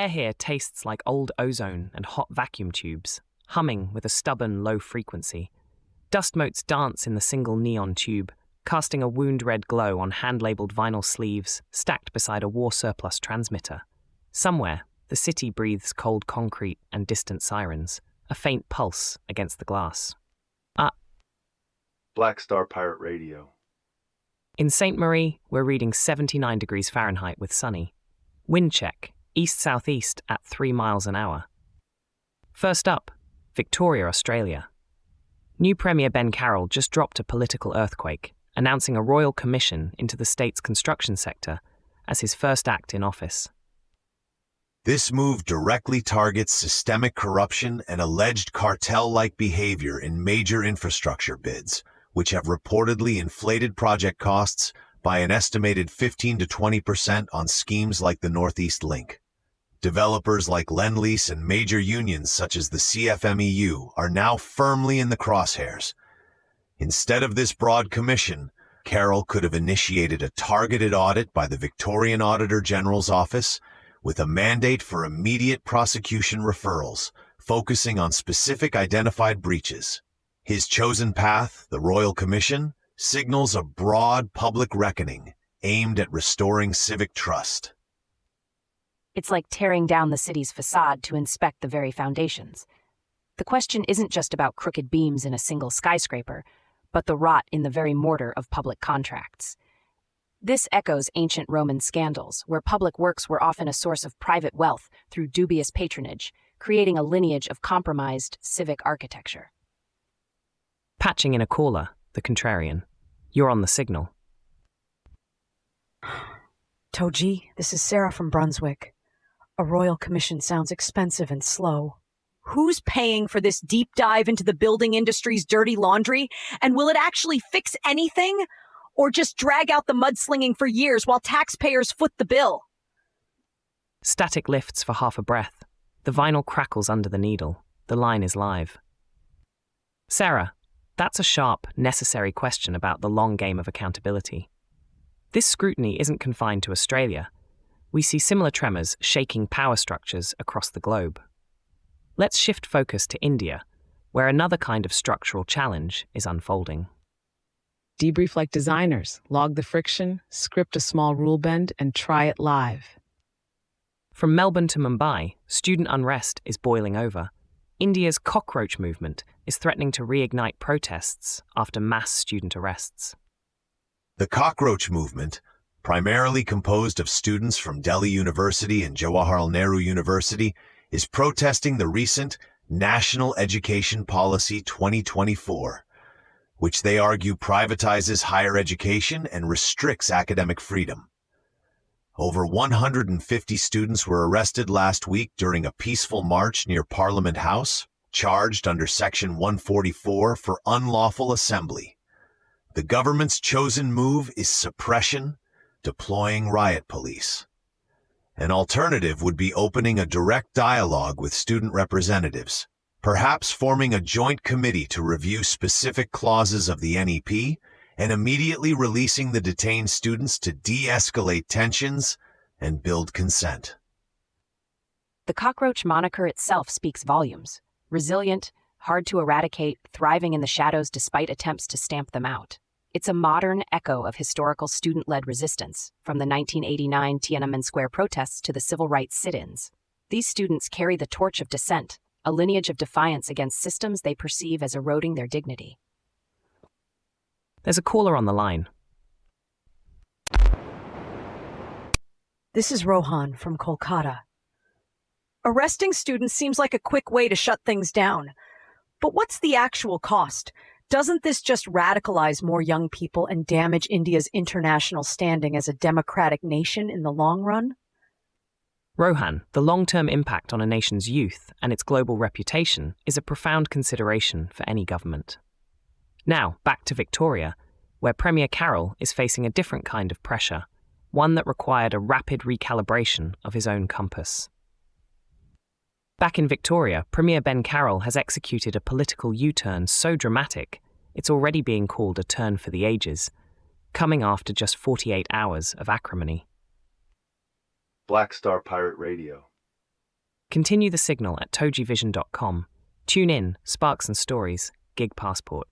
air here tastes like old ozone and hot vacuum tubes, humming with a stubborn low frequency. Dust motes dance in the single neon tube, casting a wound-red glow on hand-labeled vinyl sleeves stacked beside a war-surplus transmitter. Somewhere, the city breathes cold concrete and distant sirens, a faint pulse against the glass. Black Star Pirate Radio. In St. Marie, we're reading 79 degrees Fahrenheit with sunny. Wind check, east-southeast at 3 miles an hour. First up, Victoria, Australia. New Premier Ben Carroll just dropped a political earthquake, announcing a royal commission into the state's construction sector as his first act in office. This move directly targets systemic corruption and alleged cartel-like behavior in major infrastructure bids, which have reportedly inflated project costs by an estimated 15 to 20% on schemes like the Northeast Link. Developers like Lend-Lease and major unions such as the CFMEU are now firmly in the crosshairs. Instead of this broad commission, Carroll could have initiated a targeted audit by the Victorian Auditor General's Office with a mandate for immediate prosecution referrals, focusing on specific identified breaches. His chosen path, the Royal Commission, signals a broad public reckoning aimed at restoring civic trust. It's like tearing down the city's facade to inspect the very foundations. The question isn't just about crooked beams in a single skyscraper, but the rot in the very mortar of public contracts. This echoes ancient Roman scandals, where public works were often a source of private wealth through dubious patronage, creating a lineage of compromised civic architecture. Patching in a caller, the contrarian. You're on the signal. Togee, this is Sarah from Brunswick. A royal commission sounds expensive and slow. Who's paying for this deep dive into the building industry's dirty laundry? And will it actually fix anything? Or just drag out the mudslinging for years while taxpayers foot the bill? Static lifts for half a breath. The vinyl crackles under the needle. The line is live. Sarah, that's a sharp, necessary question about the long game of accountability. This scrutiny isn't confined to Australia. We see similar tremors shaking power structures across the globe. Let's shift focus to India, where another kind of structural challenge is unfolding. Debrief like designers, log the friction, script a small rule bend, and try it live. From Melbourne to Mumbai, student unrest is boiling over. India's cockroach movement is threatening to reignite protests after mass student arrests. The cockroach movement, primarily composed of students from Delhi University and Jawaharlal Nehru University, is protesting the recent National Education Policy 2024, which they argue privatizes higher education and restricts academic freedom. Over 150 students were arrested last week during a peaceful march near Parliament House, charged under Section 144 for unlawful assembly. The government's chosen move is suppression, deploying riot police. An alternative would be opening a direct dialogue with student representatives, perhaps forming a joint committee to review specific clauses of the NEP and immediately releasing the detained students to de-escalate tensions and build consent. The cockroach moniker itself speaks volumes. Resilient, hard to eradicate, thriving in the shadows despite attempts to stamp them out. It's a modern echo of historical student-led resistance, from the 1989 Tiananmen Square protests to the civil rights sit-ins. These students carry the torch of dissent, a lineage of defiance against systems they perceive as eroding their dignity. There's a caller on the line. This is Rohan from Kolkata. Arresting students seems like a quick way to shut things down. But what's the actual cost? Doesn't this just radicalize more young people and damage India's international standing as a democratic nation in the long run? Rohan, the long-term impact on a nation's youth and its global reputation is a profound consideration for any government. Now, back to Victoria, where Premier Carroll is facing a different kind of pressure, one that required a rapid recalibration of his own compass. Back in Victoria, Premier Ben Carroll has executed a political U-turn so dramatic, it's already being called a turn for the ages, coming after just 48 hours of acrimony. Black Star Pirate Radio. Continue the signal at TogeeVision.com. Tune in, Sparks and Stories, Gig Passport.